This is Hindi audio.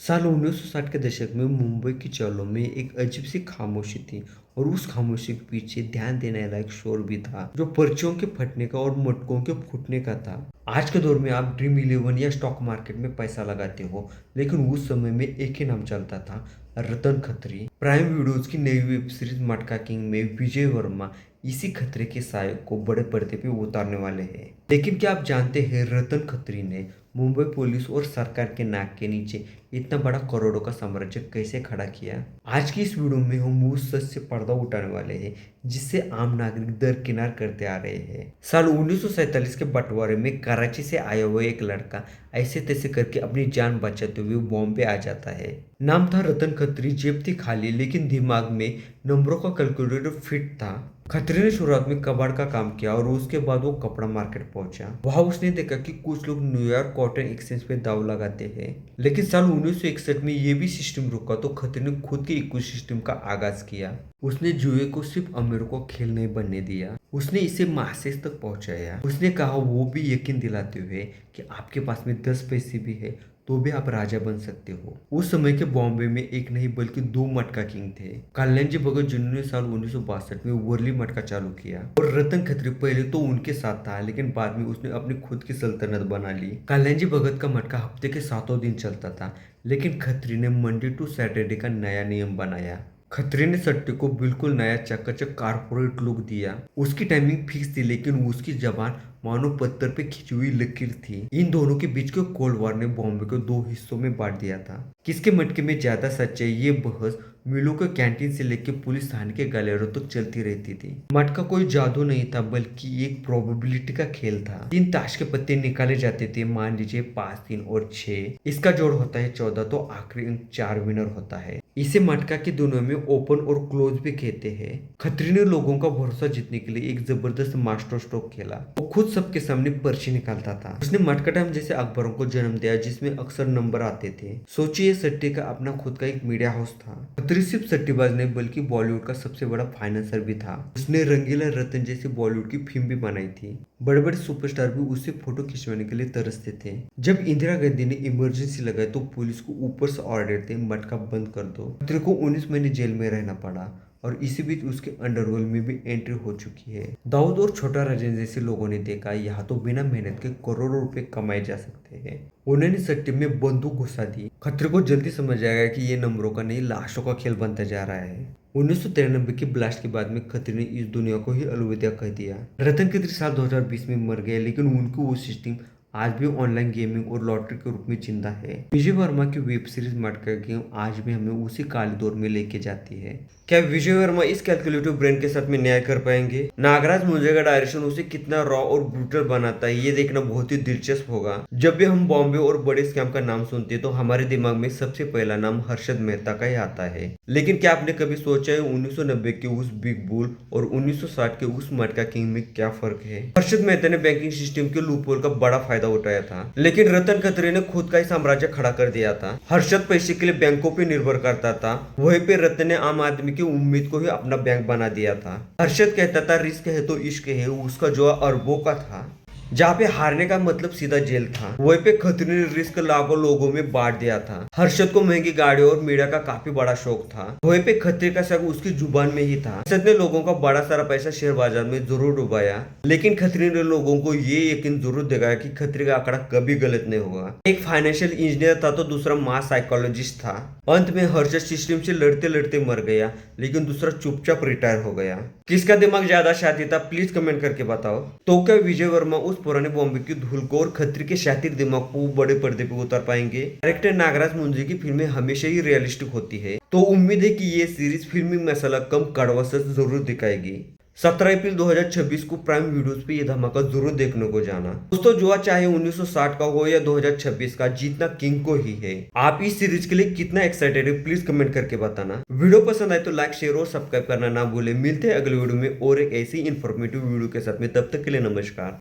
साल 1960 के दशक में मुंबई की चालों में एक अजीब सी खामोशी थी और उस खामोशी के पीछे ध्यान देने लायक शोर भी था जो पर्चियों के फटने का और मटकों के फूटने का था। आज के दौर में आप ड्रीम इलेवन या स्टॉक मार्केट में पैसा लगाते हो, लेकिन उस समय में एक ही नाम चलता था, रतन खत्री। प्राइम वीडियोज की नई वेब सीरीज मटका किंग में विजय वर्मा इसी खतरे के साय को बड़े पर्दे पे उतारने वाले हैं। लेकिन क्या आप जानते हैं रतन खत्री ने मुंबई पुलिस और सरकार के नाक के नीचे इतना बड़ा करोड़ों का साम्राज्य कैसे खड़ा किया? आज की इस वीडियो में हम उस सच से पर्दा उठाने वाले हैं जिससे आम नागरिक दरकिनार करते आ रहे हैं। साल 1947 के बंटवारे में कराची से आया हुआ एक लड़का ऐसे तैसे करके अपनी जान बचाते हुए बॉम्बे आ जाता है। नाम था रतन खत्री, जेब थी खाली लेकिन दिमाग में नंबरों का कैलकुलेटर फिट था। खत्री ने शुरुआत में कबाड़ का काम किया और उसके बाद वो कपड़ा मार्केट पहुंचा। वहां उसने देखा कि कुछ लोग न्यूयॉर्क कॉटन एक्सचेंज पे दाव लगाते हैं, लेकिन साल 1961 में ये भी सिस्टम रुका तो खत्री ने खुद के इकोसिस्टम का आगाज किया। उसने जुए को सिर्फ अमीरों को खेल नहीं बनने दिया, उसने इसे मासेस तक पहुंचाया। उसने कहा, वो भी यकीन दिलाते हुए कि आपके पास में 10 पैसे भी है तो भी आप राजा बन सकते हो। उस समय के बॉम्बे में एक नहीं बल्कि 2 मटका किंग थे। कल्याणजी भगत जिन्होंने साल 1962 में वर्ली मटका चालू किया और रतन खत्री पहले तो उनके साथ था, लेकिन बाद में उसने अपनी खुद की सल्तनत बना ली। कल्याणजी भगत का मटका हफ्ते के 7 दिन चलता था, लेकिन खत्री ने मंडे टू सैटरडे का नया नियम बनाया। खत्री ने सट्टे को बिल्कुल नया चकाचक कारपोरेट लुक दिया। उसकी टाइमिंग फिक्स थी, लेकिन उसकी जबान मानो पत्थर पे खिंची हुई लकीर थी। इन दोनों के बीच के कोल्ड वॉर ने बॉम्बे को 2 हिस्सों में बांट दिया था। किसके मटके में ज्यादा सच्चाई, ये बहस मिलों के कैंटीन से लेकर पुलिस थाने के गलियारों तक चलती रहती थी। मटका कोई जादू नहीं था, बल्कि एक प्रोबेबिलिटी का खेल था। 3 ताश के पत्ते निकाले जाते थे, मान लीजिए 5, 3 और 6। इसका जोड़ होता है 14, तो आखिरी अंक 4 विनर होता है। इसे मटका की दुनिया में ओपन और क्लोज भी कहते हैं। खत्री ने लोगों का भरोसा जीतने के लिए एक जबरदस्त मास्टर स्ट्रोक खेला। वो खुद सबके सामने पर्ची निकालता था। उसने मटका टाइम जैसे अखबारों को जन्म दिया, जिसमें अक्सर नंबर आते थे। सोचिए, सट्टे का अपना खुद का एक मीडिया हाउस था। खत्री सिर्फ सट्टेबाज नहीं बल्कि बॉलीवुड का सबसे बड़ा फाइनेंसर भी था। उसने रंगीला रतन जैसी बॉलीवुड की फिल्म भी बनाई थी। बड़े बड़े सुपरस्टार भी उससे फोटो खिंचवाने के लिए तरसते थे। जब इंदिरा गांधी ने इमरजेंसी लगाई तो पुलिस को ऊपर से ऑर्डर थे, मटका बंद कर दो। खत्री को 19 महीने जेल में रहना पड़ा और इसी बीच उसके अंडरवर्ल्ड में भी एंट्री हो चुकी है। दाऊद और छोटा राजन जैसे लोगों ने देखा, यहाँ तो बिना मेहनत के करोड़ों रुपए कमाए जा सकते हैं। उन्होंने सट्टे में बंदूक घुसा दी। खतरे को जल्दी समझ आएगा कि ये नंबरों का नहीं, लाशों का खेल बनता जा रहा है। 1993 के ब्लास्ट के बाद में खत्री ने इस दुनिया को ही अलविदा कह दिया। रतन खत्री साल 2020 में मर गए, लेकिन उनकी वो सिस्टम आज भी ऑनलाइन गेमिंग और लॉटरी के रूप में जिंदा है। विजय वर्मा की वेब सीरीज मटका गेम आज भी हमें उसी काले दौर में लेके जाती है। क्या विजय वर्मा इस कैलकुलेटिव ब्रेन के साथ में न्याय कर पाएंगे? नागराज मुंजे का डायरेक्शन उसे कितना रॉ और ब्रूटल बनाता है, ये देखना बहुत ही दिलचस्प होगा। जब भी हम बॉम्बे और बड़े स्कैम का नाम सुनते हैं तो हमारे दिमाग में सबसे पहला नाम हर्षद मेहता का ही आता है। लेकिन क्या आपने कभी सोचा है 1990 के उस बिग बुल और 1960 के उस मटका किंग में क्या फर्क है? हर्षद मेहता ने बैंकिंग सिस्टम के लूपहोल का बड़ा फायदा उठाया था, लेकिन रतन खत्री ने खुद का ही साम्राज्य खड़ा कर दिया था। हर्षद पैसे के लिए बैंकों पे निर्भर करता था, वहीं पे रतन ने आम आदमी की उम्मीद को ही अपना बैंक बना दिया था। हर्षद कहता था रिस्क है तो इश्क है, उसका जो अरबों का था। जहाँ पे हारने का मतलब सीधा जेल था, वहीं पे खत्री ने रिस्क लाखों लोगों में बांट दिया था। हर्षद को महंगी गाड़ी और मीडिया का काफी बड़ा शौक था, वहीं पे खत्री का शक उसकी जुबान में ही था। हर्षद ने लोगों का बड़ा सारा पैसा शेयर बाजार में जरूर डुबाया, लेकिन खत्री ने लोगों को ये यकीन जरूर दिखाया कि खत्री का आंकड़ा कभी गलत नहीं होगा। एक फाइनेंशियल इंजीनियर था तो दूसरा मास साइकोलॉजिस्ट था। अंत में हर्षद सिस्टम से लड़ते लड़ते मर गया, लेकिन दूसरा चुपचाप रिटायर हो गया। किसका दिमाग ज्यादा शातिर था, प्लीज कमेंट करके बताओ। तो क्या विजय वर्मा उस पुराने बॉम्बे की धूल को और खत्री के शातिर दिमाग को बड़े पर्दे पे उतार पाएंगे? डायरेक्टर नागराज मुंजे की फिल्में हमेशा ही रियलिस्टिक होती है, तो उम्मीद है कि ये सीरीज फिल्मी मसाला कम कड़वा सच जरूर दिखाएगी। 17 अप्रैल 2026 को प्राइम वीडियोस पे ये धमाका जरूर देखने को जाना। दोस्तों, जुआ चाहे 1960 का हो या 2026 का, जीतना किंग को ही है। आप इस सीरीज के लिए कितना एक्साइटेड है, प्लीज कमेंट करके बताना। वीडियो पसंद आए तो लाइक, शेयर और सब्सक्राइब करना ना भूले। मिलते हैं अगले वीडियो में और एक ऐसी इंफॉर्मेटिव वीडियो के साथ में, तब तक के लिए नमस्कार।